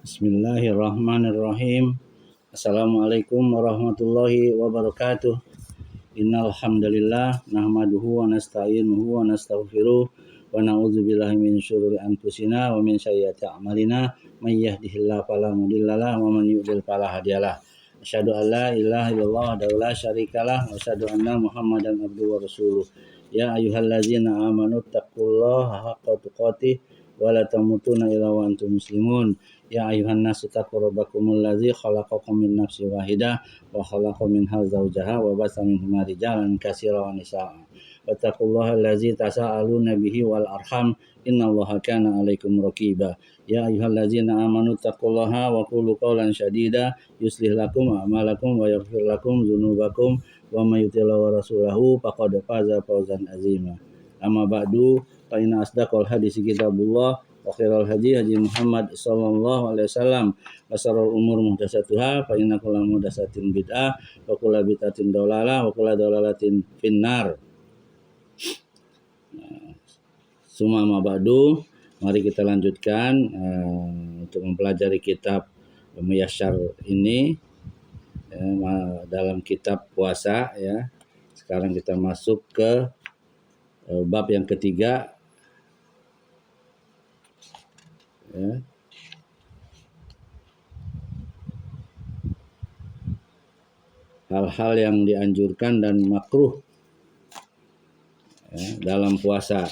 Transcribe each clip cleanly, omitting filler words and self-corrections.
Bismillahirrahmanirrahim. Assalamualaikum warahmatullahi wabarakatuh. Innal hamdalillah nahmaduhu wa nasta'inuhu wa nastaghfiruh wa na'udzubillahi min syururi anfusina wa min sayyiati a'malina may yahdihillahu fala mudhillalah wa man yudhlil fala hadiyalah. Asyhadu an la ilaha illallah wa la syarikalah wa asyhadu anna Muhammadan abduhu wa rasuluh. Ya ayyuhallazina amanu taqullaha haqqa tuqatih wa la tamutunna illa wa antum muslimun. Ya ayuhan nasu taqu rabbakumul ladzi khalaqakum min nafsin wahidah wa khalaqa minha zawjaha wa basa minhuma rijalan katsiran wa nisaa'a. Wattaqullaha allazi tasaaluna bihi wal arham innallaha kana 'alaikum raqiba. Ya ayyuhallazina amanu taqullaha wa qulu qawlan sadida yuslih lakum a'malakum wa yaghfir lakum dzunubakum wa may yuti'illah wa rasulahu faqad faza fawzan 'azima. Amma ba'du fa inna asdaqal hadits kitabullah wa khairal hadi Muhammad sallallahu alaihi wasallam wa syarrul umur muhdatsatuha fa inna kulla muhdatsatin bid'ah wa kulla bid'atin dhalalah wa kulla dhalalatin finnar. Summa ma ba'du, mari kita lanjutkan untuk mempelajari kitab Muyassar ini dalam kitab puasa ya. Sekarang kita masuk ke bab yang ketiga ya. Hal-hal yang dianjurkan dan makruh ya, dalam puasa.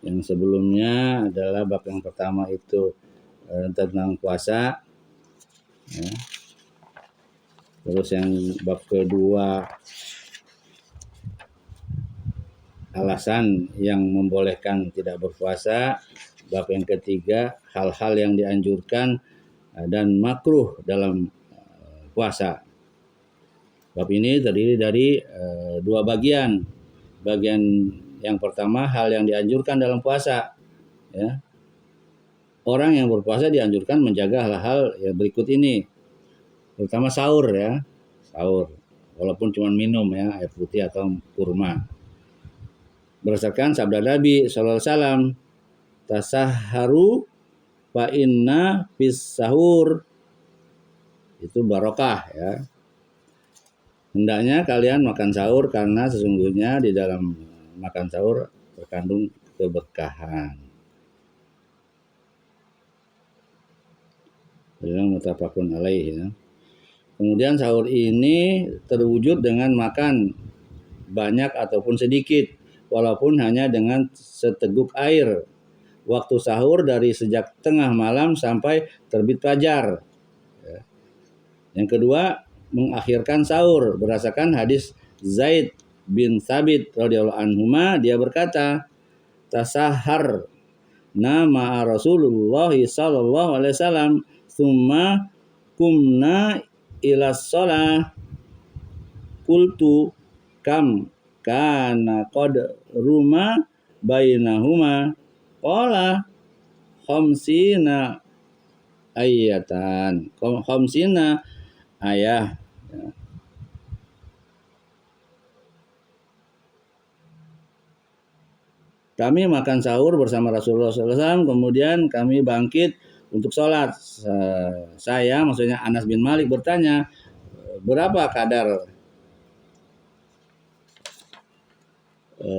Yang sebelumnya adalah bab yang pertama itu tentang puasa ya. Terus yang bab kedua alasan yang membolehkan tidak berpuasa. Bab yang ketiga hal-hal yang dianjurkan dan makruh dalam puasa. Bab ini terdiri dari dua bagian. Bagian yang pertama hal yang dianjurkan dalam puasa ya. Orang yang berpuasa dianjurkan menjaga hal-hal yang berikut ini. Terutama sahur ya. Sahur walaupun cuma minum ya, air putih atau kurma. Berdasarkan sabda Nabi sallallahu alaihi wasallam, tasahharu fa inna fis sahur, itu barokah ya. Hendaknya kalian makan sahur karena sesungguhnya di dalam makan sahur terkandung keberkahan. Bilang muttafaqun alaih ya. Kemudian sahur ini terwujud dengan makan banyak ataupun sedikit, walaupun hanya dengan seteguk air. Waktu sahur dari sejak tengah malam sampai terbit fajar. Yang kedua, mengakhirkan sahur berdasarkan hadis Zaid bin Thabit radhiyallahu anhuma, dia berkata, tasahhar nama Rasulullah sallallahu alaihi wasallam tsumma kumna ila shalah qultu kam kana qad ruma bainahuma qala khamsina ayatan khamsina ayah ya. Kami makan sahur bersama Rasulullah SAW, kemudian kami bangkit untuk sholat. Saya, maksudnya Anas bin Malik bertanya, berapa kadar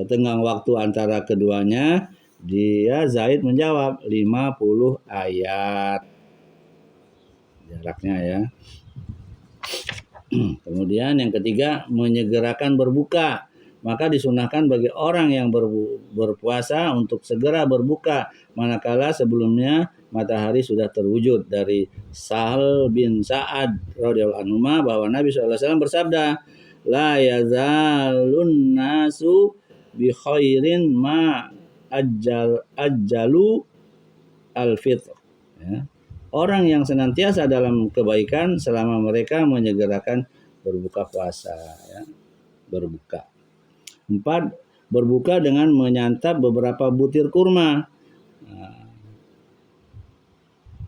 tenggang waktu antara keduanya? Dia Zaid menjawab 50 ayat jaraknya ya. Kemudian yang ketiga, menyegerakan berbuka. Maka disunahkan bagi orang yang berpuasa untuk segera berbuka manakala sebelumnya matahari sudah terwujud. Dari Sahal bin Sa'ad radhiyallahu anhu bahwa Nabi SAW bersabda, la yazalun nasu bi khairin ma ajjalu al-fitr ya. Orang yang senantiasa dalam kebaikan selama mereka menyegerakan berbuka puasa ya. Berbuka. 4. Berbuka dengan menyantap beberapa butir kurma.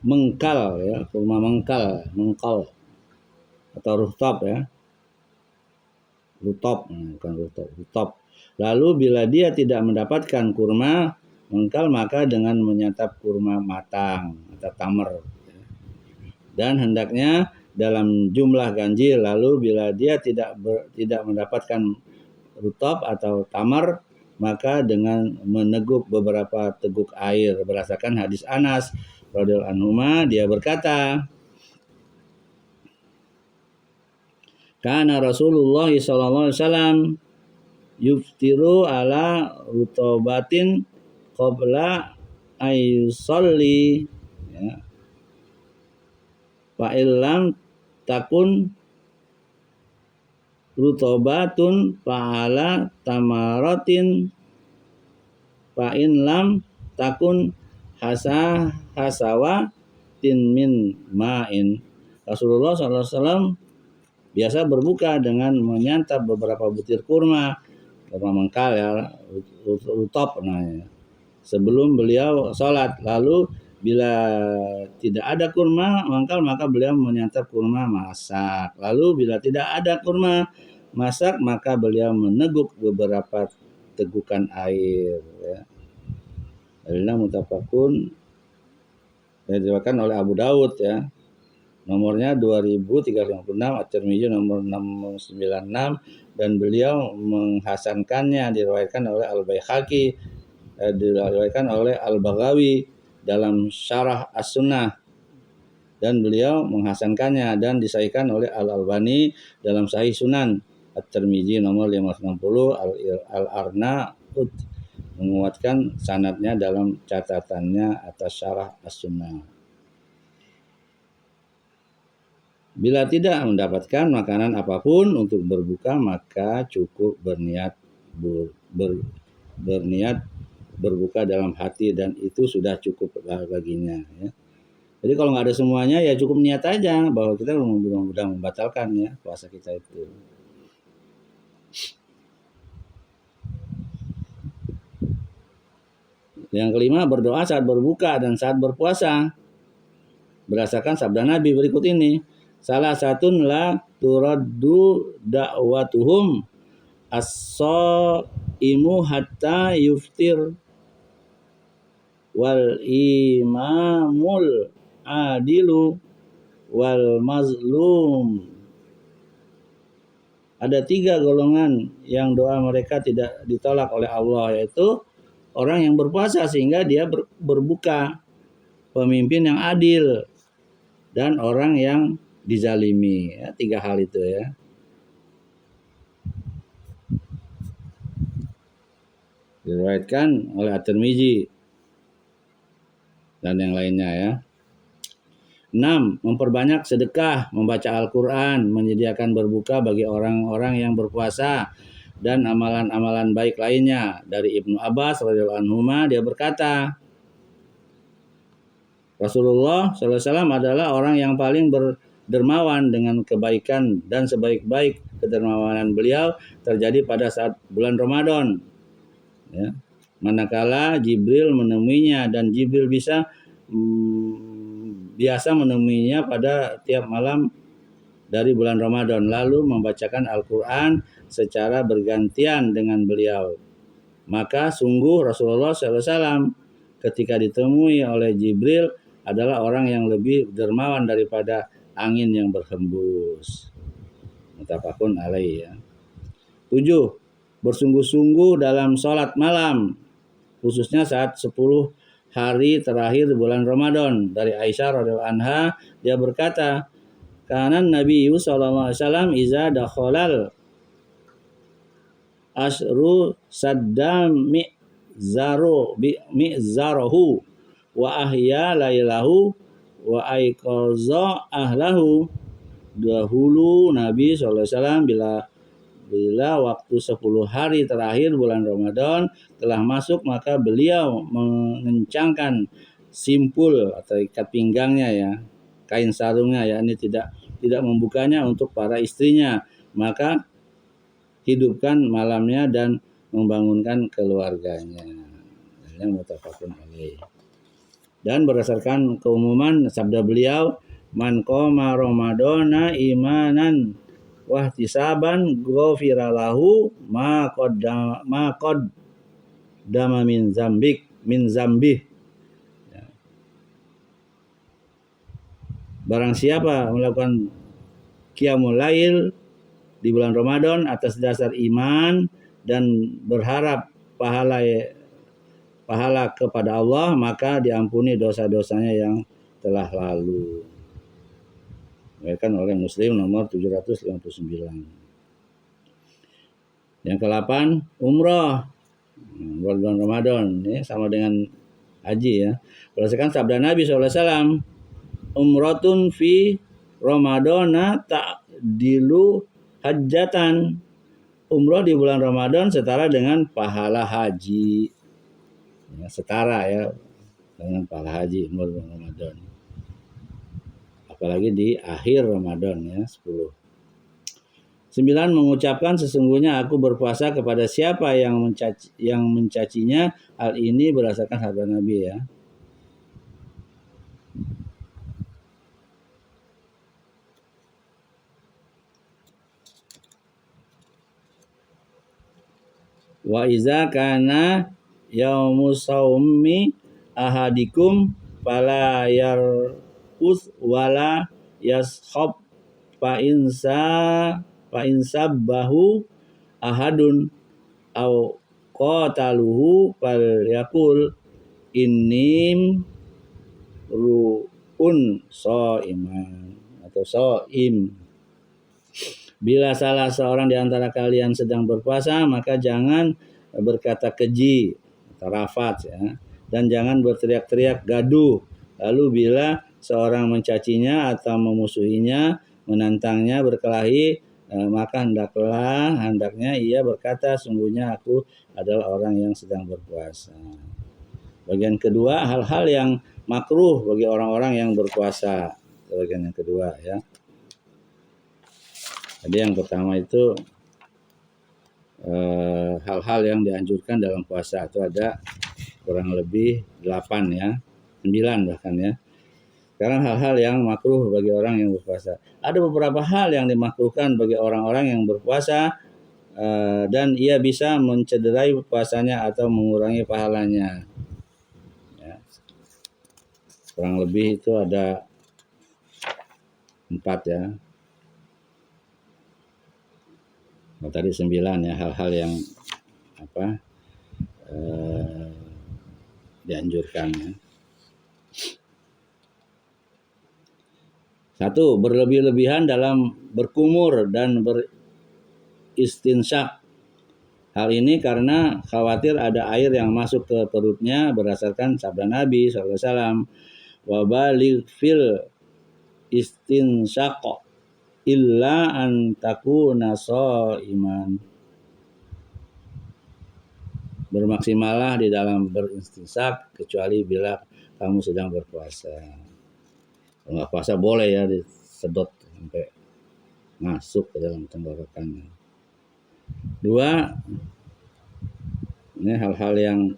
Mengkal ya, kurma mengkal atau rutop ya. Rutop, bukan rutop. Lalu bila dia tidak mendapatkan kurma mengkal, maka dengan menyantap kurma matang atau tamar. Dan hendaknya dalam jumlah ganjil. Lalu bila dia tidak mendapatkan rutab atau tamar, maka dengan meneguk beberapa teguk air. Berdasarkan hadis Anas radhiyallahu anhu, dia berkata, kana Rasulullah sallallahu alaihi wasallam yuftiru ala rutobatin qabla ayusalli, ya. Fa illam takun rutobatun fa'ala tamaratin fa in lam takun hasawatin min ma'in. Rasulullah SAW biasa berbuka dengan menyantap beberapa butir kurma, mengkal ya, rutop namanya, sebelum beliau sholat. Lalu bila tidak ada kurma mangkal, maka beliau menyantap kurma masak. Lalu bila tidak ada kurma masak, maka beliau meneguk beberapa tegukan air, ya. Dalilnya mutafakun, diriwayatkan oleh Abu Daud, ya. Nomornya 2356, At-Tirmidzi nomor 696, dan beliau menghasankannya, diriwayatkan oleh Al-Baihaqi, diriwayatkan oleh Al-Baghawi dalam Syarah As-Sunnah, dan beliau menghasankannya dan disahihkan oleh Al-Albani dalam Sahih Sunan. At-Tirmidzi nomor 560, Al-Arnaud menguatkan sanadnya dalam catatannya atas Syarah As-Sunnah. Bila tidak mendapatkan makanan apapun untuk berbuka, maka cukup berniat berbuka dalam hati, dan itu sudah cukup baginya, ya. Jadi kalau nggak ada semuanya, ya cukup niat aja bahwa kita sudah membatalkan, ya, puasa kita itu. Yang kelima, berdoa saat berbuka dan saat berpuasa. Berdasarkan sabda Nabi berikut ini, salah satun la turaddu da'watuhum as-shaimu hatta yuftir wal imamul adilu wal mazlum. Ada 3 golongan yang doa mereka tidak ditolak oleh Allah, yaitu orang yang berpuasa sehingga dia berbuka, pemimpin yang adil, dan orang yang dizalimi, ya. 3 hal itu, ya. Diriwayatkan oleh At-Tirmidzi dan yang lainnya, ya. 6. Memperbanyak sedekah, membaca Al-Quran, menyediakan berbuka bagi orang-orang yang berpuasa, dan amalan-amalan baik lainnya. Dari Ibnu Abbas radhiyallahu anhu, dia berkata, Rasulullah SAW adalah orang yang paling berdermawan dengan kebaikan, dan sebaik-baik kedermawanan beliau terjadi pada saat bulan Ramadan, ya. Manakala Jibril menemuinya, dan Jibril biasa menemuinya pada tiap malam dari bulan Ramadan, lalu membacakan Al-Quran secara bergantian dengan beliau. Maka sungguh Rasulullah SAW ketika ditemui oleh Jibril adalah orang yang lebih dermawan daripada angin yang berhembus. Muttafaqun alaih, ya. 7. Bersungguh-sungguh dalam sholat malam, khususnya saat 10 hari terakhir bulan Ramadan. Dari Aisyah radhiyallahu anha, dia berkata, kana Nabi sallallahu alaihi wasallam iza dakhalal asru saddam mi'zarahu wa ahya lailahu wa aiqaza ahlahu. Dahulu Nabi sallallahu alaihi wasallam bila waktu 10 hari terakhir bulan Ramadan telah masuk, maka beliau mengencangkan simpul atau ikat pinggangnya, ya, kain sarungnya, ya, ini tidak membukanya untuk para istrinya, maka hidupkan malamnya dan membangunkan keluarganya. Ini muttafaqun alaih. Dan berdasarkan keumuman sabda beliau, man qoma ramadhana imanan wahtisaban ghafira lahu ma qaddama min zambih. Barang siapa melakukan qiyamul lail di bulan Ramadan atas dasar iman dan berharap pahala kepada Allah, maka diampuni dosa-dosanya yang telah lalu. Kan oleh Muslim nomor 759. Yang ke-8, umrah bulan Ramadan, ini sama dengan haji ya. Berdasarkan sabda Nabi SAW, umratun fi Ramadana ta'dilu hajjatan. Umrah di bulan Ramadan setara dengan pahala haji. Ya, setara ya dengan pahala haji umrah di bulan Ramadan. Apalagi di akhir Ramadan ya, 10. 9. Mengucapkan sesungguhnya aku berpuasa kepada siapa yang mencacinya. Hal ini berdasarkan sabda Nabi ya. Wa iza kana yaumus saumi ahadikum fala yarus wala yashab fa insabbahu ahadun au qataluhu fal yakul innim ru'un shaiman atau shaim. Bila salah seorang di antara kalian sedang berpuasa, maka jangan berkata keji atau rafat ya, dan jangan berteriak-teriak gaduh. Lalu bila seorang mencacinya atau memusuhinya, menantangnya berkelahi, maka hendaknya ia berkata, sungguhnya aku adalah orang yang sedang berpuasa. Bagian kedua, hal-hal yang makruh bagi orang-orang yang berpuasa. Bagian yang kedua ya. Jadi yang pertama itu hal-hal yang dianjurkan dalam puasa itu ada kurang lebih 8 ya, 9 bahkan ya. Sekarang hal-hal yang makruh bagi orang yang berpuasa. Ada beberapa hal yang dimakruhkan bagi orang-orang yang berpuasa dan ia bisa mencederai puasanya atau mengurangi pahalanya. Ya. Kurang lebih itu ada 4 ya. Tadi 9 ya, hal-hal yang dianjurkan ya. 1. Berlebih-lebihan dalam berkumur dan beristinsyak. Hal ini karena khawatir ada air yang masuk ke perutnya berdasarkan sabda Nabi SAW. Wa baligh fil istinsyak illa an takuna shaiman. Bermaksimallah di dalam berinstinsak kecuali bila kamu sedang berpuasa. Kalau nggak puasa boleh ya disedot sampai masuk ke dalam tenggorokan. 2. Ini hal-hal yang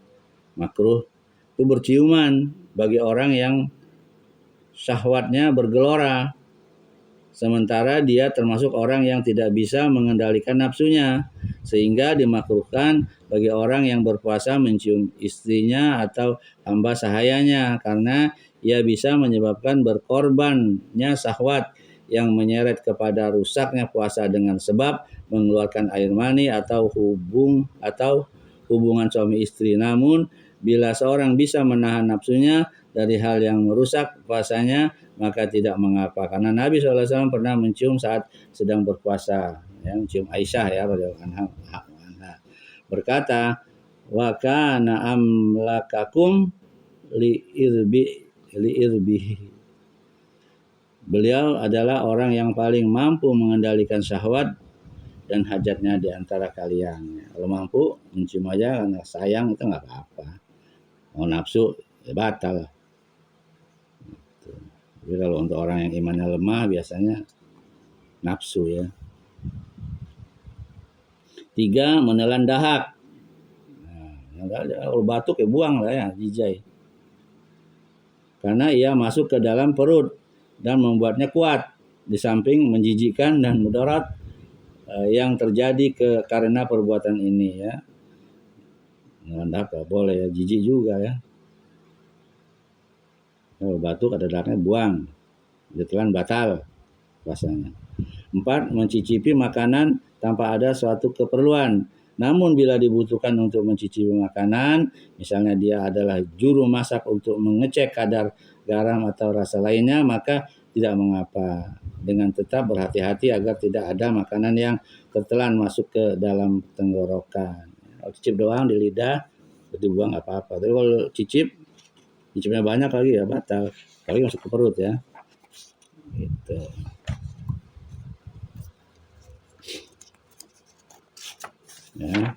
makruh itu berciuman bagi orang yang syahwatnya bergelora, sementara dia termasuk orang yang tidak bisa mengendalikan nafsunya, sehingga dimakruhkan bagi orang yang berpuasa mencium istrinya atau hamba sahayanya karena ia bisa menyebabkan berkorbannya syahwat yang menyeret kepada rusaknya puasa dengan sebab mengeluarkan air mani atau hubungan suami istri. Namun bila seorang bisa menahan nafsunya dari hal yang merusak puasanya, maka tidak mengapa. Karena Nabi SAW pernah mencium saat sedang berpuasa, ya, mencium Aisyah ya radhiyallahu anha, berkata, wa kana amlakakum li irbihi. Beliau adalah orang yang paling mampu mengendalikan syahwat dan hajatnya di antara kalian. Kalau mampu mencium aja karena sayang itu nggak apa-apa. Mau nafsu ya batal. Jadi kalau untuk orang yang imannya lemah biasanya nafsu ya. 3. Menelan dahak. Nah, kalau batuk ya buang lah ya, jijai. Karena ia masuk ke dalam perut dan membuatnya kuat. Di samping menjijikkan dan mudarat, yang terjadi karena perbuatan ini ya. Nggak apa boleh ya, jijik juga ya. Kalau batuk ada darahnya buang, ditelan batal puasanya. 4. Mencicipi makanan tanpa ada suatu keperluan. Namun bila dibutuhkan untuk mencicipi makanan, misalnya dia adalah juru masak untuk mengecek kadar garam atau rasa lainnya, maka tidak mengapa. Dengan tetap berhati-hati agar tidak ada makanan yang tertelan masuk ke dalam tenggorokan. Kalau cicip doang di lidah, dibuang nggak apa-apa. Tapi kalau cicipnya banyak lagi ya batal. Apalagi masuk ke perut ya. Gitu. Ya.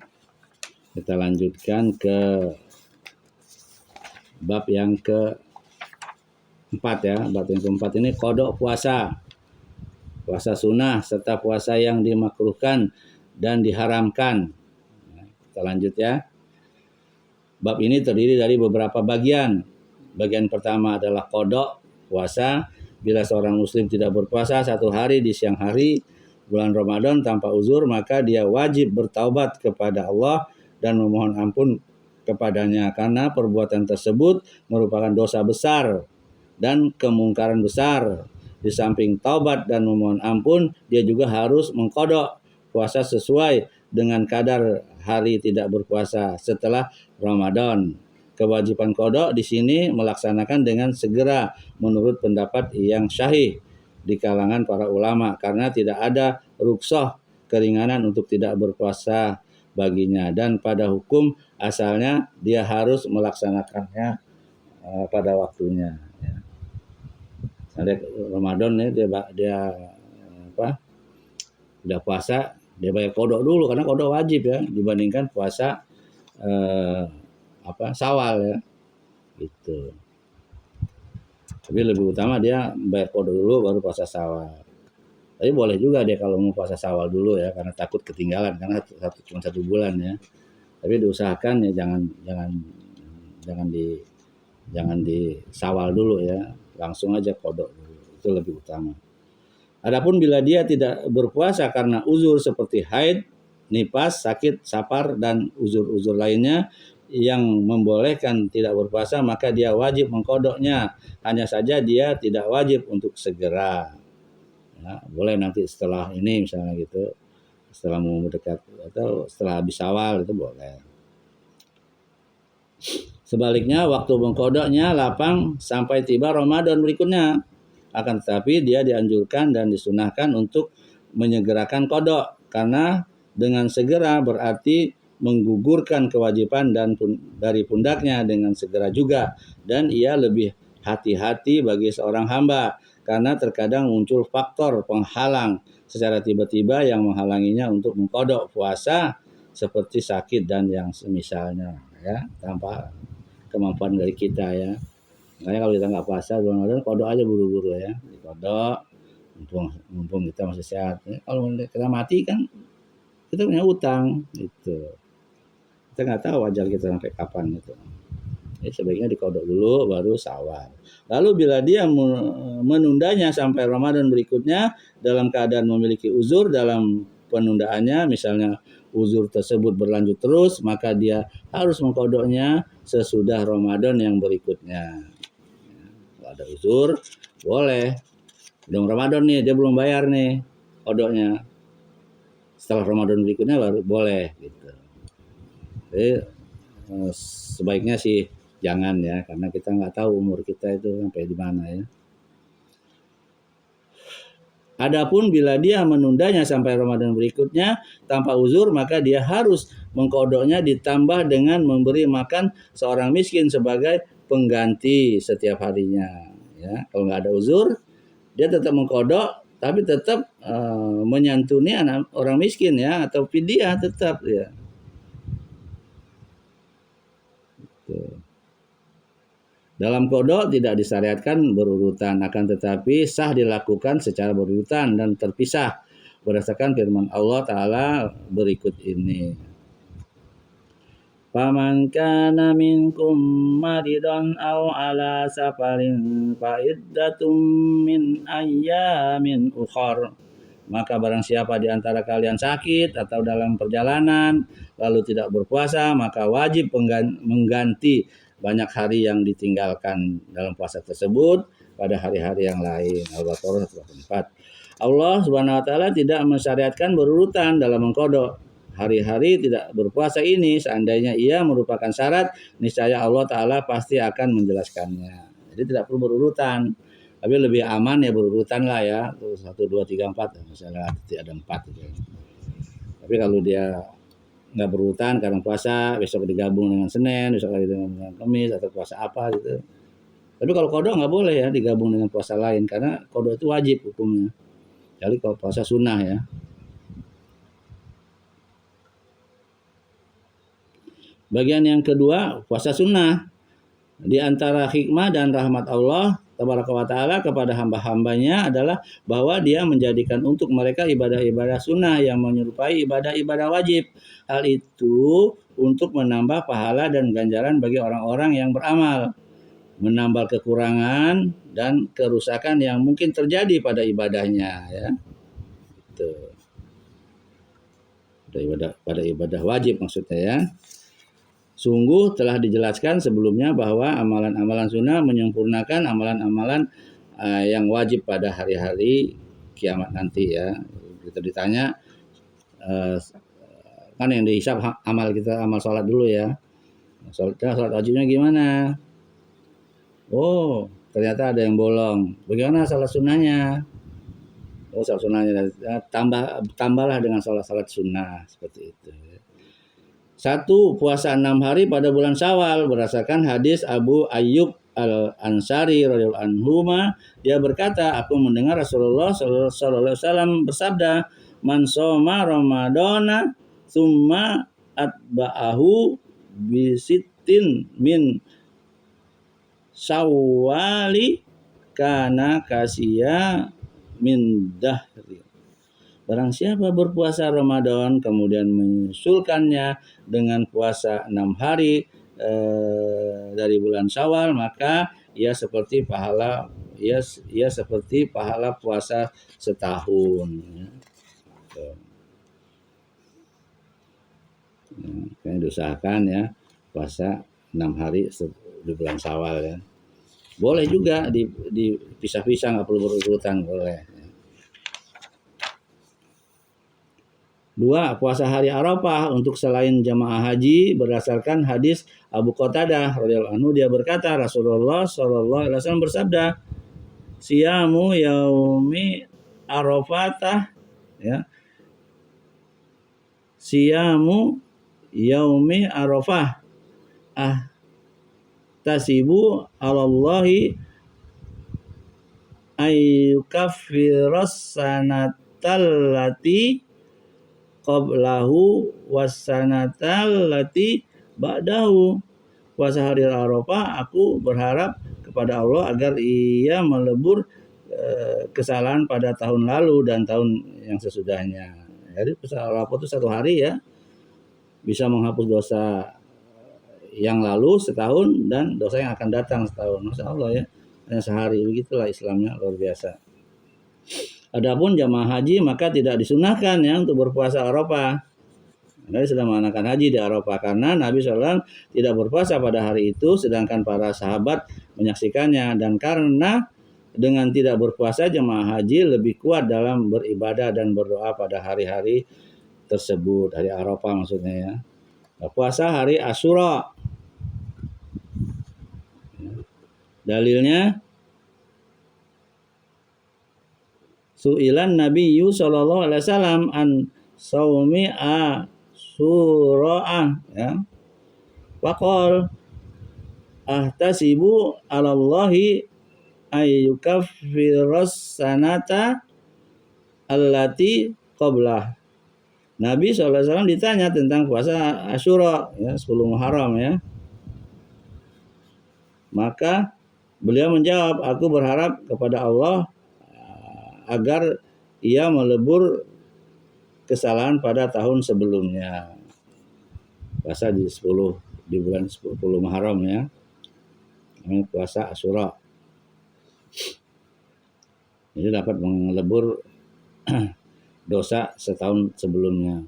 Kita lanjutkan ke bab yang keempat ya. Bab yang keempat ini kodok puasa. Puasa sunnah serta puasa yang dimakruhkan dan diharamkan. Kita lanjut ya. Bab ini terdiri dari beberapa bagian. Bagian pertama adalah kodok puasa. Bila seorang muslim tidak berpuasa 1 hari di siang hari bulan Ramadan tanpa uzur, maka dia wajib bertaubat kepada Allah dan memohon ampun kepadanya, karena perbuatan tersebut merupakan dosa besar dan kemungkaran besar. Di samping taubat dan memohon ampun, dia juga harus mengkodok puasa sesuai dengan kadar hari tidak berpuasa setelah Ramadan. Kewajiban kodok di sini melaksanakan dengan segera menurut pendapat yang syahih di kalangan para ulama, karena tidak ada rukhsah keringanan untuk tidak berpuasa baginya, dan pada hukum asalnya dia harus melaksanakannya pada waktunya. Ada Ramadan ya dia udah puasa, dia bayar kodok dulu karena kodok wajib ya dibandingkan puasa Syawal ya gitu. Tapi lebih utama dia bayar kodok dulu baru puasa Syawal. Tapi boleh juga dia kalau mau puasa Syawal dulu ya, karena takut ketinggalan karena cuma 1 bulan ya. Tapi diusahakan ya jangan di Syawal dulu ya, langsung aja kodok dulu, itu lebih utama. Adapun bila dia tidak berpuasa karena uzur seperti haid, nifas, sakit, safar dan uzur-uzur lainnya yang membolehkan tidak berpuasa, maka dia wajib mengkodoknya. Hanya saja dia tidak wajib untuk segera. Ya, boleh nanti setelah ini misalnya gitu, setelah mau mendekat atau setelah habis Syawal itu boleh. Sebaliknya waktu mengkodoknya lapang sampai tiba Ramadan berikutnya. Akan tetapi dia dianjurkan dan disunahkan untuk menyegerakan kodok, karena dengan segera berarti menggugurkan kewajiban dari pundaknya dengan segera juga, dan ia lebih hati-hati bagi seorang hamba, karena terkadang muncul faktor penghalang secara tiba-tiba yang menghalanginya untuk mengkodok puasa seperti sakit dan yang semisalnya ya, tanpa kemampuan dari kita ya. Makanya kalau kita nggak puasa bulan Ramadan, kodok aja buru-buru ya, dikodok mumpung kita masih sehat. Kalau kita mati kan kita punya utang gitu. Kita nggak tahu ajal kita sampai kapan gitu. Jadi sebaiknya dikodok dulu baru Syawal. Lalu bila dia menundanya sampai Ramadan berikutnya dalam keadaan memiliki uzur dalam penundaannya, misalnya uzur tersebut berlanjut terus, maka dia harus mengkodoknya sesudah Ramadan yang berikutnya. Kalau ada uzur boleh. Udah Ramadan nih, dia belum bayar nih kodoknya. Setelah Ramadan berikutnya baru boleh gitu. Jadi sebaiknya sih jangan ya, karena kita nggak tahu umur kita itu sampai di mana ya. Adapun bila dia menundanya sampai Ramadan berikutnya tanpa uzur, maka dia harus mengkodoknya ditambah dengan memberi makan seorang miskin sebagai pengganti setiap harinya. Ya, kalau nggak ada uzur, dia tetap mengkodok, tapi tetap menyantuni orang miskin ya, atau fidyah tetap ya. Dalam kodok tidak disyariatkan berurutan, akan tetapi sah dilakukan secara berurutan dan terpisah berdasarkan firman Allah Ta'ala berikut ini. Faman kana minkum maridan aw ala safarin fa iddatum min ayyamin ukhar Maka barang siapa di antara kalian sakit atau dalam perjalanan lalu tidak berpuasa, maka wajib mengganti banyak hari yang ditinggalkan dalam puasa tersebut pada hari-hari yang lain. Al-Baqarah 184. Allah Subhanahu wa taala tidak mensyariatkan berurutan dalam mengkodok hari-hari tidak berpuasa ini. Seandainya ia merupakan syarat, niscaya Allah taala pasti akan menjelaskannya. Jadi tidak perlu berurutan. Tapi lebih aman ya berurutan lah ya, 1, 2, 3, 4 misalnya ada 4 gitu. Tapi kalau dia nggak berurutan karena puasa, besok digabung dengan Senin, besok lagi dengan Kamis atau puasa apa gitu. Tapi kalau kodok nggak boleh ya digabung dengan puasa lain karena kodok itu wajib hukumnya. Jadi kalau puasa sunnah ya. Bagian yang kedua, puasa sunnah. Di antara hikmah dan rahmat Allah Tabaraka wa ta'ala kepada hamba-hambanya adalah bahwa dia menjadikan untuk mereka ibadah-ibadah sunnah yang menyerupai ibadah-ibadah wajib. Hal itu untuk menambah pahala dan ganjaran bagi orang-orang yang beramal, menambah kekurangan dan kerusakan yang mungkin terjadi pada ibadahnya ya. Itu. Pada ibadah wajib maksudnya ya. Sungguh telah dijelaskan sebelumnya bahwa amalan-amalan sunnah menyempurnakan amalan-amalan yang wajib pada hari-hari kiamat nanti ya. Kita ditanya kan yang dihisab amal kita, amal sholat dulu ya. Sholat wajibnya gimana? Oh, ternyata ada yang bolong. Bagaimana sholat sunnahnya? Oh, sholat sunnahnya tambahlah dengan sholat sunnah seperti itu. 1. Puasa 6 hari pada bulan Syawal berdasarkan hadis Abu Ayyub Al-Ansari radhiyallahu anhu. Dia berkata, aku mendengar Rasulullah sallallahu alaihi wasallam bersabda, "Man shoma Ramadana tsumma atba'ahu bisittin min Syawali kana kasya min dahri." Barang siapa berpuasa Ramadan kemudian menyusulkannya dengan puasa 6 hari dari bulan Syawal, maka ia seperti pahala puasa setahun. Kayaknya diusahakan ya puasa 6 hari di bulan Syawal ya. Boleh juga dipisah-pisah, nggak perlu berurutan, boleh. 2. Puasa hari Arafah untuk selain jamaah haji berdasarkan hadis Abu Qatadah radhiyallahu anhu. Dia berkata, Rasulullah sallallahu alaihi wasallam bersabda, "Siyamu yaumi Arafatah ya. Siyamu yaumi Arafah tasibu 'alallahi ayyukaffiras sanatal lati qablahu wassanatal lati ba'dahu." Puasa hari Arafah aku berharap kepada Allah agar ia melebur kesalahan pada tahun lalu dan tahun yang sesudahnya. Jadi puasa Arafah itu 1 hari ya, bisa menghapus dosa yang lalu setahun dan dosa yang akan datang setahun. Masya Allah ya, hanya sehari, begitulah Islamnya luar biasa. Adapun jamaah haji maka tidak disunahkan ya untuk berpuasa Arafah. Nabi sudah mengadakan haji di Arafah karena Nabi SAW tidak berpuasa pada hari itu, sedangkan para sahabat menyaksikannya. Dan karena dengan tidak berpuasa jamaah haji lebih kuat dalam beribadah dan berdoa pada hari-hari tersebut, hari Arafah maksudnya ya. Puasa hari Asyura. Dalilnya Su'ilan Nabiyyu sallallahu alaihi wasallam an saumi Asyura ya. Faqal ahtasibu 'alallahi ayyukaffiras sanata allati qablah. Nabi SAW ditanya tentang puasa Asyura ya, 10 Muharram ya. Maka beliau menjawab, aku berharap kepada Allah agar ia melebur kesalahan pada tahun sebelumnya. Puasa di bulan 10 Muharram ya. Ini puasa Asyura. Jadi dapat melebur dosa setahun sebelumnya.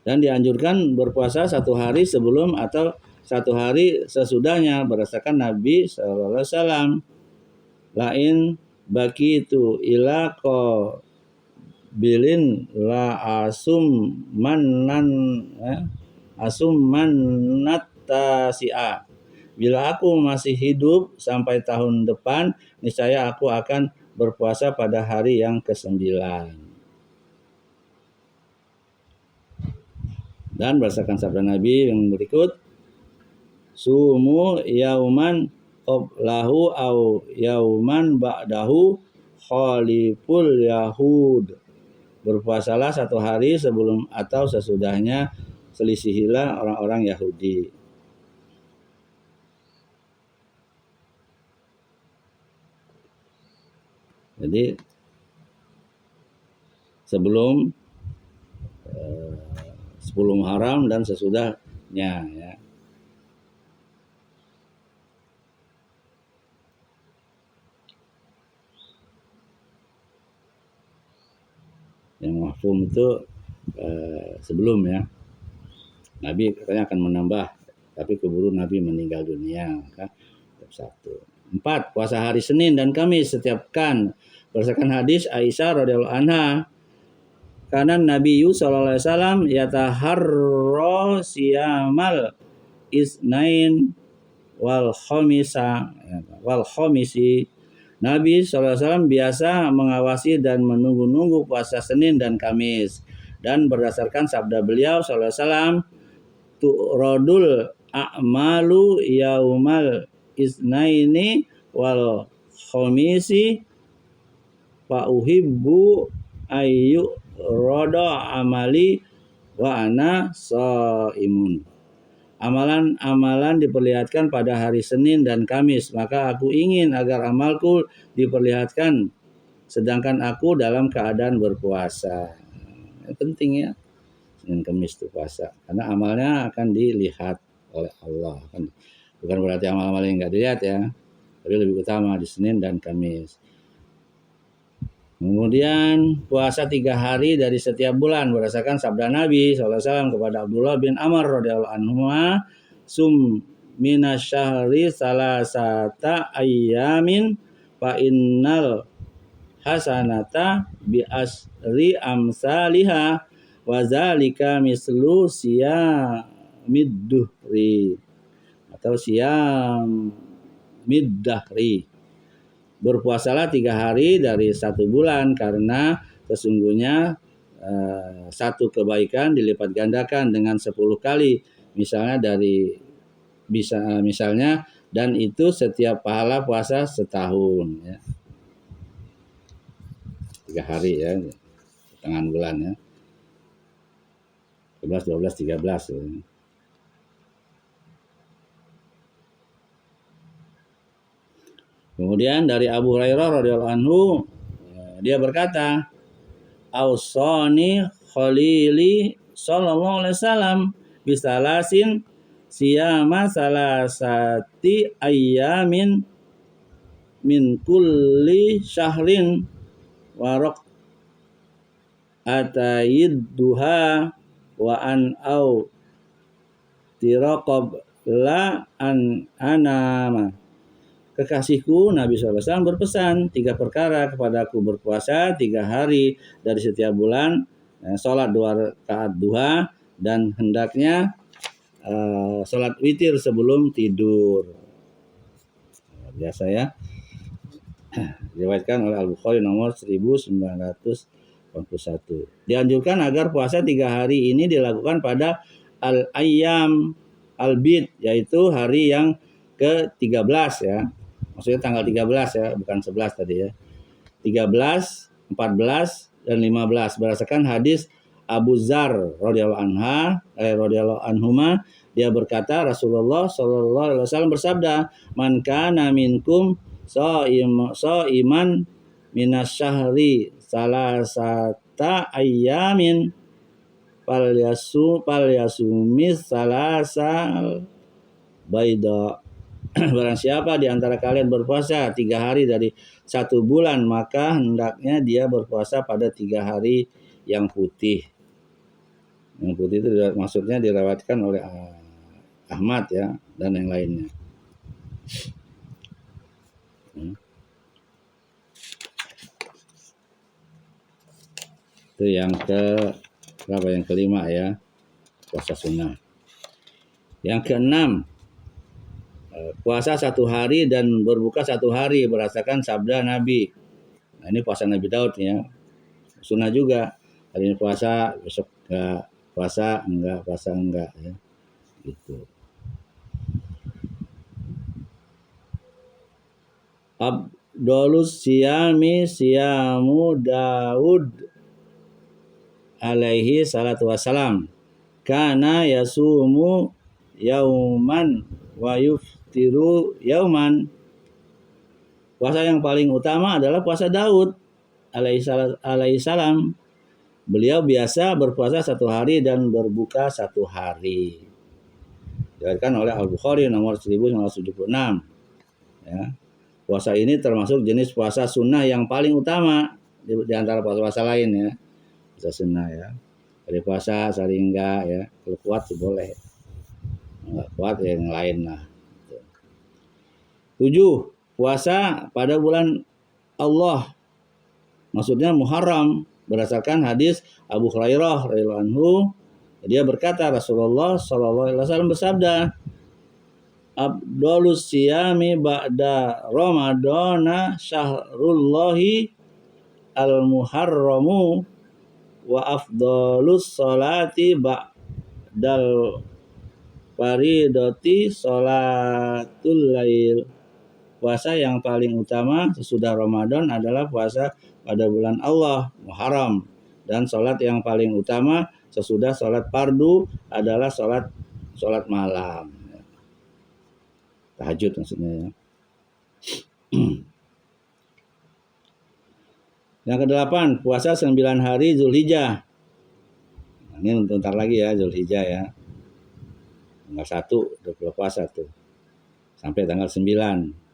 Dan dianjurkan berpuasa 1 hari sebelum atau 1 hari sesudahnya berdasarkan Nabi SAW. Lain baki itu ila bilin la asum manat tasi'a. Bila aku masih hidup sampai tahun depan, niscaya aku akan berpuasa pada hari yang ke-9. Dan berdasarkan sabda Nabi yang berikut, sumu yauman qablahu au yauman ba'dahu khaliful yahud. Berpuasalah 1 hari sebelum atau sesudahnya, selisihilah orang-orang Yahudi. Jadi sebelum 10 Muharram dan sesudahnya ya. Yang mafhum itu sebelum ya. Nabi katanya akan menambah, tapi keburu Nabi meninggal dunia. Maka 1. 4. Puasa hari Senin dan Kamis setiap pekan. Berdasarkan hadis Aisyah radhiyallahu anha, karena Nabi sallallahu alaihi wasallam yataharra siyamal isnain wal khamisi. Nabi SAW biasa mengawasi dan menunggu-nunggu puasa Senin dan Kamis. Dan berdasarkan sabda beliau SAW, tu'radul a'malu yaumal isnaini wal khamisi fa uhibbu ayyu roda amali wa ana shaimun. Amalan-amalan diperlihatkan pada hari Senin dan Kamis, maka aku ingin agar amalku diperlihatkan sedangkan aku dalam keadaan berpuasa. Penting ya, Senin Kamis itu puasa, karena amalnya akan dilihat oleh Allah. Bukan berarti amal-amal yang nggak dilihat ya, tapi lebih utama di Senin dan Kamis. Kemudian puasa 3 hari dari setiap bulan berdasarkan sabda Nabi SAW kepada Abdullah bin Amr radhiyallahu anhu, sum minasyahri salasata ayyamin fa innal hasanata bi asri amsalihha wa zalika mislu siyamid duhri atau siyamid dahri. Berpuasalah 3 hari dari 1 bulan, karena sesungguhnya 1 kebaikan dilipat gandakan dengan 10 kali. Misalnya dan itu setiap pahala puasa setahun ya. 3 hari ya, tengah bulan ya. 11, 12, 13 ya. Kemudian dari Abu Hurairah radhiyallahu anhu, dia berkata, Ausani Khalili sallallahu alaihi wasallam bisalasin siyama salasati ayyamin min kulli syahrin waraq atayid duha wa an au tiraqab la an anama. Kekasihku Nabi SAW berpesan 3 perkara kepadaku: berpuasa 3 hari dari setiap bulan, sholat 2 rakaat duha, dan hendaknya sholat witir sebelum tidur. Biasa ya. Diriwayatkan oleh Al-Bukhari nomor 1981. Dianjurkan agar puasa 3 hari ini dilakukan pada al-ayyam al-bid, yaitu hari yang ke-13 ya. Maksudnya tanggal 13 ya, bukan 11 tadi ya. 13, 14, dan 15 berdasarkan hadis Abu Dzar radhiyallahu anhuma, dia berkata Rasulullah sallallahu alaihi wasallam bersabda, "Man kana minkum shaiman minasyahri salasata ayyamin falyasumis salasal baida." Barang siapa di antara kalian berpuasa 3 hari dari 1 bulan, maka hendaknya dia berpuasa pada 3 hari yang putih. Yang putih itu maksudnya dilewatkan oleh Ahmad ya dan yang lainnya. Itu yang berapa? Yang kelima ya, puasa sunnah. Yang keenam, puasa 1 hari dan berbuka 1 hari berdasarkan sabda Nabi. Nah, ini puasa Nabi Daud ya. Sunnah juga. Hari ini puasa, besok enggak puasa enggak ya. Gitu. Abdolus siyami siyamu Daud alaihi salatu wassalam. Kana yasumu yauman wa yuftiru yauman. Puasa yang paling utama adalah puasa Daud alaihi salam. Beliau biasa berpuasa 1 hari dan berbuka 1 hari. Diriwayatkan oleh Al-Bukhari nomor 1976. Ya. Puasa ini termasuk jenis puasa sunnah yang paling utama di antara puasa-puasa lain ya. Puasa sunnah ya. Hari puasa, hari enggak ya. Kalau kuat sih boleh. Enggak kuat ya yang lain lah. 7. Puasa pada bulan Allah. Maksudnya Muharram. Berdasarkan hadis Abu Hurairah radhiyallahu anhu, dia berkata Rasulullah sallallahu alaihi wasallam bersabda, Abdolus siyami ba'da Ramadana syahrullahi al-muharramu wa afdolus salati ba'dal faridati salatul lail. Puasa yang paling utama sesudah Ramadan adalah puasa pada bulan Allah, Muharram. Dan sholat yang paling utama sesudah sholat fardu adalah sholat malam. Tahajud maksudnya ya. Yang ke-8, puasa 9 hari Zulhijjah. Nah, ini bentar lagi ya Zulhijjah ya. Tanggal 1 udah puasa tuh. Sampai tanggal 9.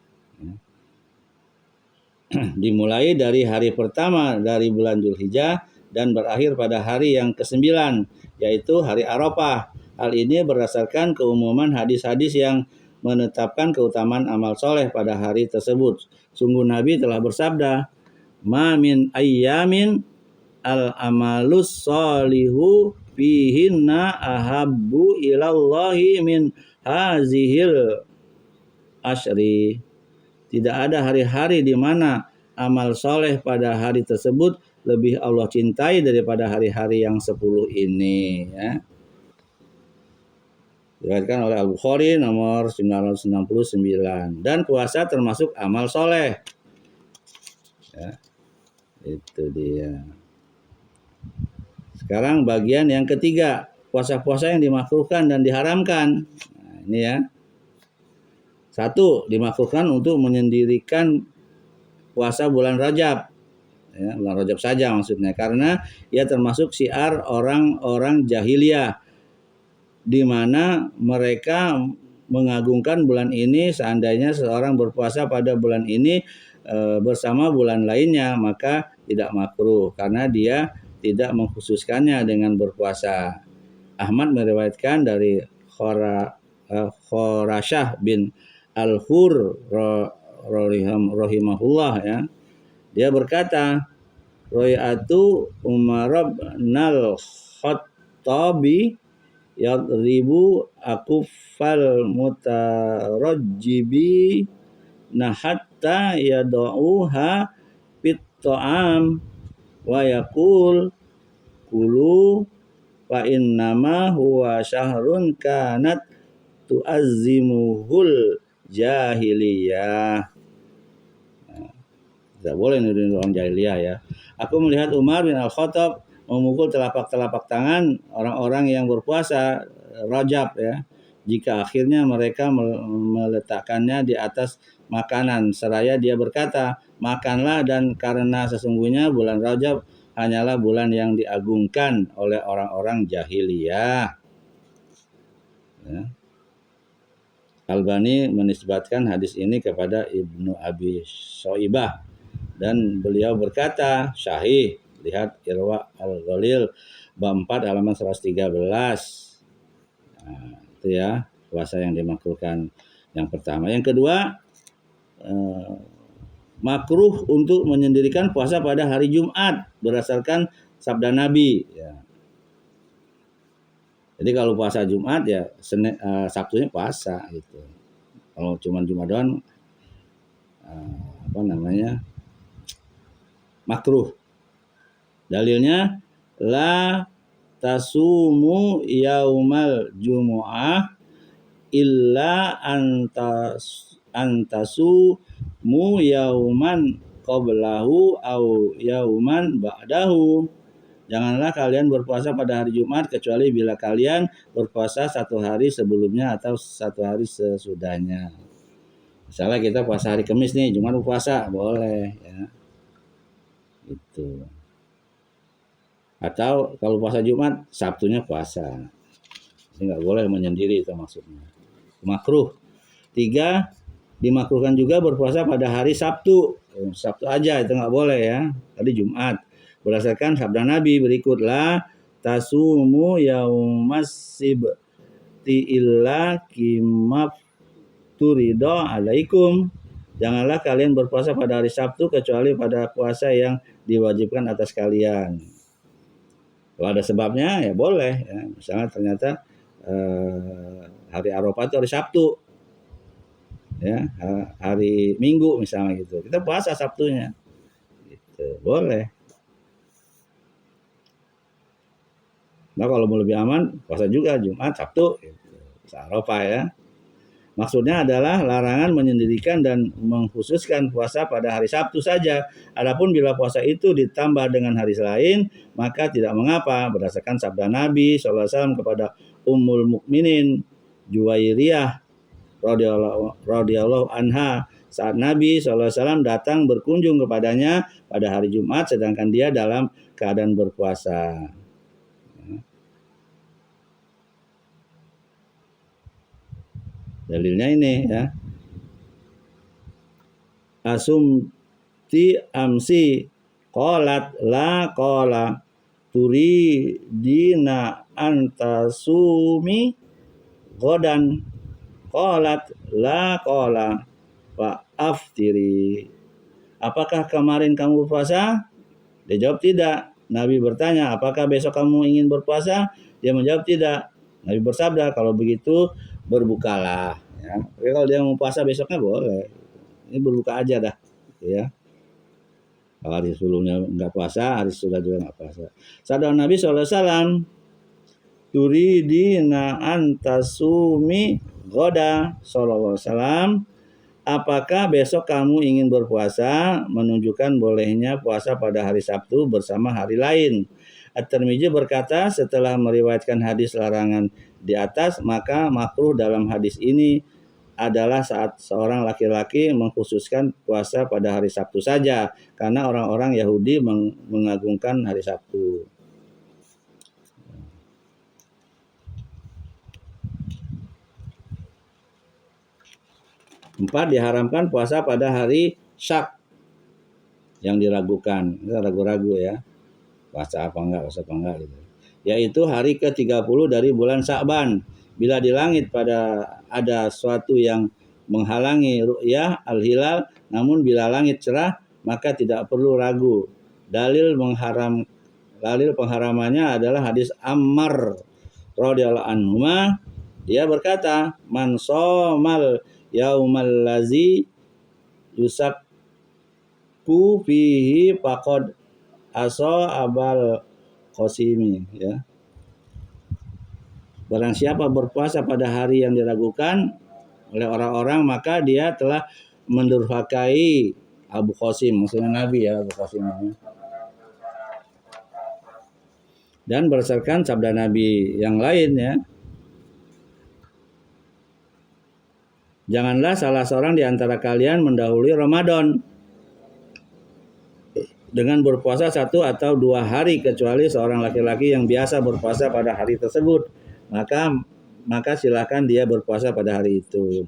Dimulai dari hari pertama dari bulan Zulhijjah dan berakhir pada hari yang ke-9, yaitu hari Arafah. Hal ini berdasarkan keumuman hadis-hadis yang menetapkan keutamaan amal soleh pada hari tersebut. Sungguh Nabi telah bersabda, Ma min ayyamin al-amalus solihu fihinna ahabbu ilallahi min hazihil asyri. Tidak ada hari-hari di mana amal soleh pada hari tersebut lebih Allah cintai daripada hari-hari yang 10 ini. Ya. Diriwayatkan oleh Al-Bukhari nomor 969. Dan puasa termasuk amal soleh. Ya. Itu dia. Sekarang bagian yang ketiga. Puasa-puasa yang dimakruhkan dan diharamkan. Nah, ini ya. 1. Dimakruhkan untuk menyendirikan puasa bulan Rajab. Ya, bulan Rajab saja maksudnya. Karena ia termasuk syiar orang-orang jahiliyah. Di mana mereka mengagungkan bulan ini. Seandainya seorang berpuasa pada bulan ini bersama bulan lainnya, maka tidak makruh. Karena dia tidak mengkhususkannya dengan berpuasa. Ahmad meriwayatkan dari Khurasyah bin Al-Hur rahimahullah ya. Dia berkata, Royatu Umar bin Al-Khattabi yadribu akufal mutarajjibi hatta yad'uha fit ta'am wa yaqul kulu fa innama huwa syahrun kanat tu'azzimuhul jahiliyah. Tidak boleh nuduh orang jahiliyah ya. Aku melihat Umar bin Al-Khattab memukul telapak-telapak tangan orang-orang yang berpuasa Rajab ya. Jika akhirnya mereka meletakkannya di atas makanan, seraya dia berkata, makanlah dan karena sesungguhnya bulan Rajab hanyalah bulan yang diagungkan oleh orang-orang jahiliyah. Ya. Albani menisbatkan hadis ini kepada Ibnu Abi Syaibah dan beliau berkata sahih Lihat Irwa Al-Ghalil bab 4 halaman 113. Nah, itu ya puasa yang dimakruhkan yang pertama. Yang kedua, makruh untuk menyendirikan puasa pada hari Jumat berdasarkan sabda Nabi. Ya. Jadi kalau puasa Jumat ya Sabtunya puasa gitu. Kalau cuma Jumat doang makruh. Dalilnya la tasumu yaumal jumu'ah illa antasumu yauman qablahu au yauman ba'dahu. Janganlah kalian berpuasa pada hari Jumat kecuali bila kalian berpuasa satu hari sebelumnya atau satu hari sesudahnya. Misalnya kita puasa hari Kamis nih, Jumat puasa boleh ya. Itu. Atau kalau puasa Jumat, Sabtunya puasa. Jadi nggak boleh menyendiri itu maksudnya. Makruh. 3, dimakruhkan juga berpuasa pada hari Sabtu. Sabtu aja itu nggak boleh ya. Tadi Jumat. Berdasarkan sabda Nabi berikutlah tasumu yaumas sibti illa kimaf turido alaikum. Janganlah kalian berpuasa pada hari Sabtu kecuali pada puasa yang diwajibkan atas kalian. Kalau ada sebabnya ya boleh ya. Misalnya ternyata hari Arafah itu hari Sabtu. Ya, hari Minggu misalnya gitu. Kita puasa Sabtunya. Gitu. Boleh. Nah kalau mau lebih aman, puasa juga Jumat, Sabtu, gitu. Arafah ya. Maksudnya adalah larangan menyendirikan dan mengkhususkan puasa pada hari Sabtu saja. Adapun bila puasa itu ditambah dengan hari lain, maka tidak mengapa. Berdasarkan sabda Nabi SAW kepada Ummul Mukminin Juwairiyah radhiyallahu anha, saat Nabi SAW datang berkunjung kepadanya pada hari Jumat sedangkan dia dalam keadaan berpuasa. Dalilnya ini ya. Asumti amsi qalat la qala turidina antasumi godan qalat la qala fa aftiri. Apakah kemarin kamu berpuasa? Dia jawab tidak. Nabi bertanya, apakah besok kamu ingin berpuasa? Dia menjawab tidak. Nabi bersabda, kalau begitu berbukalah. Ya. Tapi kalau dia mau puasa besoknya boleh. Ini berbuka aja dah. Gitu ya. Kalau hari sebelumnya nggak puasa, hari sesudah juga nggak puasa. Sabda Nabi SAW, turidina antasumi goda SAW. Apakah besok kamu ingin berpuasa? Menunjukkan bolehnya puasa pada hari Sabtu bersama hari lain. At-Tirmidzi berkata setelah meriwayatkan hadis larangan di atas, maka makruh dalam hadis ini adalah saat seorang laki-laki mengkhususkan puasa pada hari Sabtu saja, karena orang-orang Yahudi mengagungkan hari Sabtu. Empat, diharamkan puasa pada hari Syak yang diragukan. Kita ragu-ragu ya. Puasa apa enggak gitu. Yaitu hari ke-30 dari bulan Sya'ban. Bila di langit pada ada suatu yang menghalangi ru'yah al-hilal, namun bila langit cerah, maka tidak perlu ragu. Dalil pengharamannya adalah hadis Ammar radhiyallahu anhu. Dia berkata, "Man shamal yaumal lazi yusakku fihi faqad asa abal qasimi." Ya. Barang siapa berpuasa pada hari yang diragukan oleh orang-orang, maka dia telah mendurhakai Abu Qasim, maksudnya Nabi ya, Abu Qasim. Dan berdasarkan sabda Nabi yang lain ya, janganlah salah seorang di antara kalian mendahului Ramadan dengan berpuasa 1 atau 2 hari kecuali seorang laki-laki yang biasa berpuasa pada hari tersebut. Maka silakan dia berpuasa pada hari itu.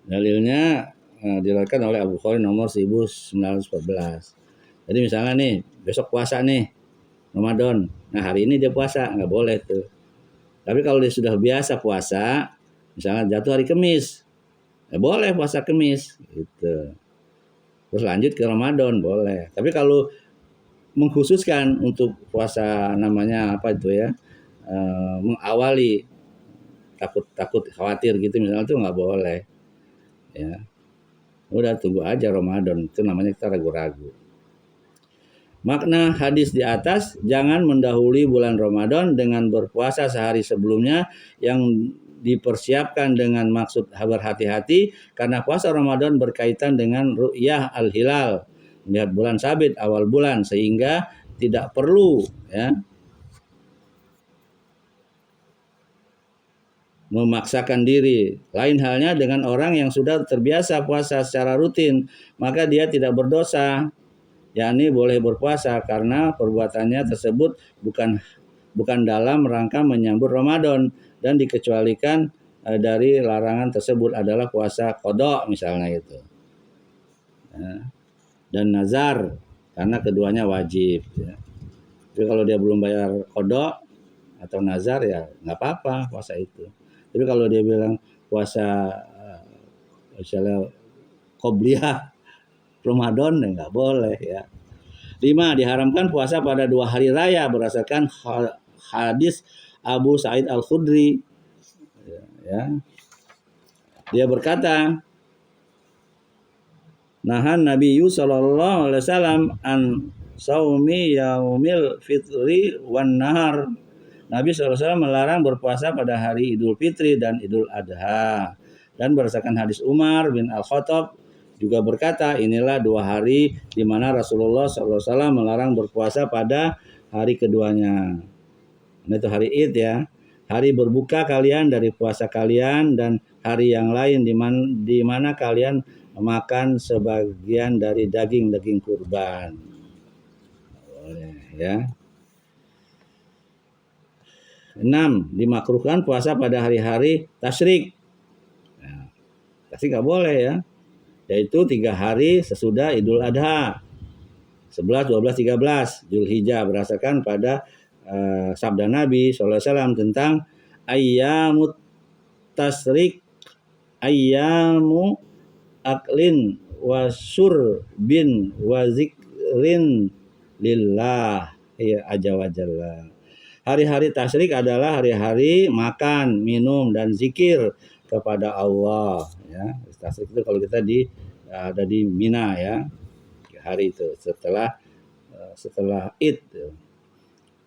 Dalilnya diriwayatkan oleh Abu Bukhari nomor 1914. Jadi misalnya nih, besok puasa nih, Ramadan. Nah hari ini dia puasa, nggak boleh tuh. Tapi kalau dia sudah biasa puasa, misalnya jatuh hari Kamis, ya boleh puasa Kamis gitu. Terus lanjut ke Ramadan boleh. Tapi kalau mengkhususkan untuk puasa namanya apa itu ya, mengawali takut khawatir gitu misalnya itu nggak boleh ya. Udah tunggu aja Ramadan, itu namanya kita ragu-ragu. Makna hadis di atas, jangan mendahului bulan Ramadan dengan berpuasa sehari sebelumnya yang dipersiapkan dengan maksud berhati-hati karena puasa Ramadan berkaitan dengan ru'yah al-hilal, melihat bulan sabit awal bulan, sehingga tidak perlu ya memaksakan diri. Lain halnya dengan orang yang sudah terbiasa puasa secara rutin, maka dia tidak berdosa, yakni boleh berpuasa karena perbuatannya tersebut bukan dalam rangka menyambut Ramadan dan dikecualikan dari larangan tersebut adalah puasa qada misalnya itu. Ya. Dan nazar karena keduanya wajib ya. Jadi kalau dia belum bayar qada atau nazar ya nggak apa-apa puasa itu. Tapi kalau dia bilang puasa misalnya qobliyah Ramadan ya nggak boleh ya. 5. Diharamkan puasa pada 2 hari raya berdasarkan hadis Abu Sa'id Al-Khudri. Ya. Dia berkata, nahan Nabi sallallahu alaihi wasallam an saumi yaumil fitri wan nahar. Nabi SAW melarang berpuasa pada hari Idul Fitri dan Idul Adha. Dan berdasarkan hadis Umar bin Al-Khattab juga berkata, inilah 2 hari di mana Rasulullah SAW melarang berpuasa pada hari keduanya. Nah, itu hari Id ya. Hari berbuka kalian dari puasa kalian dan hari yang lain di mana kalian memakan sebagian dari daging kurban. Boleh ya. 6. Dimakruhkan puasa pada hari-hari tasyrik. Nah, tasyrik nggak boleh ya. Yaitu 3 hari sesudah Idul Adha. 11, 12, 13 Zulhijjah berdasarkan pada sabda Nabi SAW tentang ayyamut tasyrik, ayyamu aklin wa syurbin wa zikrin lillah ya azza wa jalla. Hari-hari tasyrik adalah hari-hari makan, minum dan zikir kepada Allah ya. Tasyrik itu kalau kita ada di Mina ya. Hari itu setelah Id.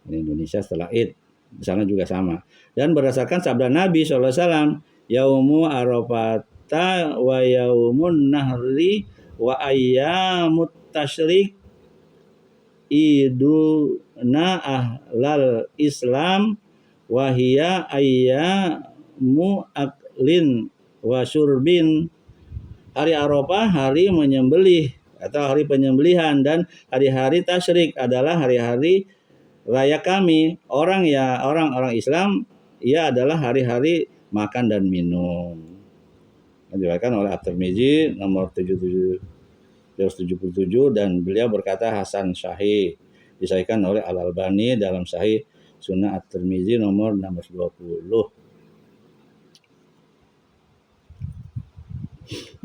Di Indonesia setelah Id. Di sana juga sama. Dan berdasarkan sabda Nabi SAW, yaumu arafata wa yaumun nahri wa ayyamut tasyrik iduna ahlal Islam wahia ayyamu aklin wa syurbin. Hari Arafah hari menyembelih atau hari penyembelihan, dan hari-hari tasyrik adalah hari-hari raya kami orang Islam. Ia adalah hari-hari makan dan minum. Diriwayatkan oleh At-Tirmizi nomor 277 dan beliau berkata hasan sahih. Disahihkan oleh Al-Albani dalam Sahih Sunnah At-Tirmizi nomor 620.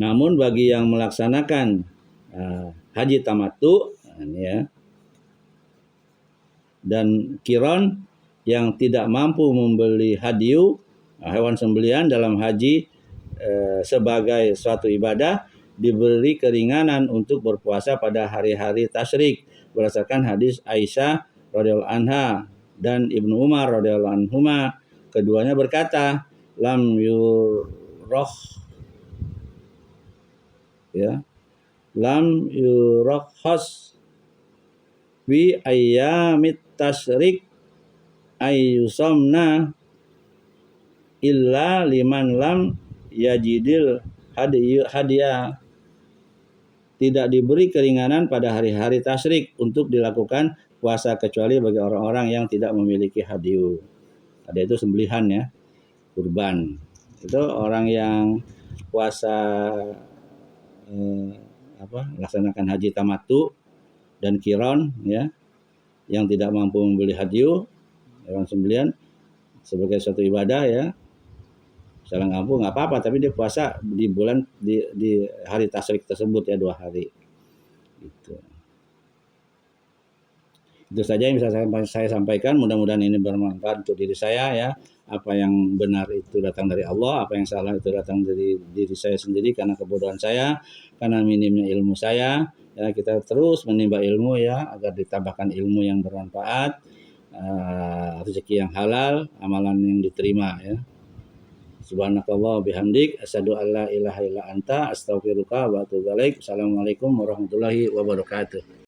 Namun bagi yang melaksanakan haji tamattu ya, dan kiron yang tidak mampu membeli hadiu hewan sembelihan dalam haji sebagai suatu ibadah, diberi keringanan untuk berpuasa pada hari-hari tasyrik berdasarkan hadis Aisyah radhiyallahu anha dan Ibnu Umar radhiyallahu anhuma. Keduanya berkata, lam yurakhas bi ayyamit tasyrik ayyusamna illa liman lam yajidil hadiah. Tidak diberi keringanan pada hari-hari tasyrik untuk dilakukan puasa kecuali bagi orang-orang yang tidak memiliki hadiu. Hadiah itu sembelihan ya, kurban. Itu orang yang puasa laksanakan haji tamattu dan kiron ya, yang tidak mampu membeli hadyu hewan sembelian sebagai suatu ibadah ya, selang ampuh nggak apa-apa, tapi dia puasa di bulan di hari tasyrik tersebut ya, 2 hari gitu. Itu saja yang bisa saya sampaikan. Mudah-mudahan ini bermanfaat untuk diri saya ya. Apa yang benar itu datang dari Allah, apa yang salah itu datang dari diri saya sendiri karena kebodohan saya, karena minimnya ilmu saya. Ya, kita terus menimba ilmu ya, agar ditambahkan ilmu yang bermanfaat, rezeki yang halal, amalan yang diterima ya. Subhanakallah bihamdik, asyhadu an la ilaha illa anta, astaghfiruka wa atubu ilaik. Assalamualaikum warahmatullahi wabarakatuh.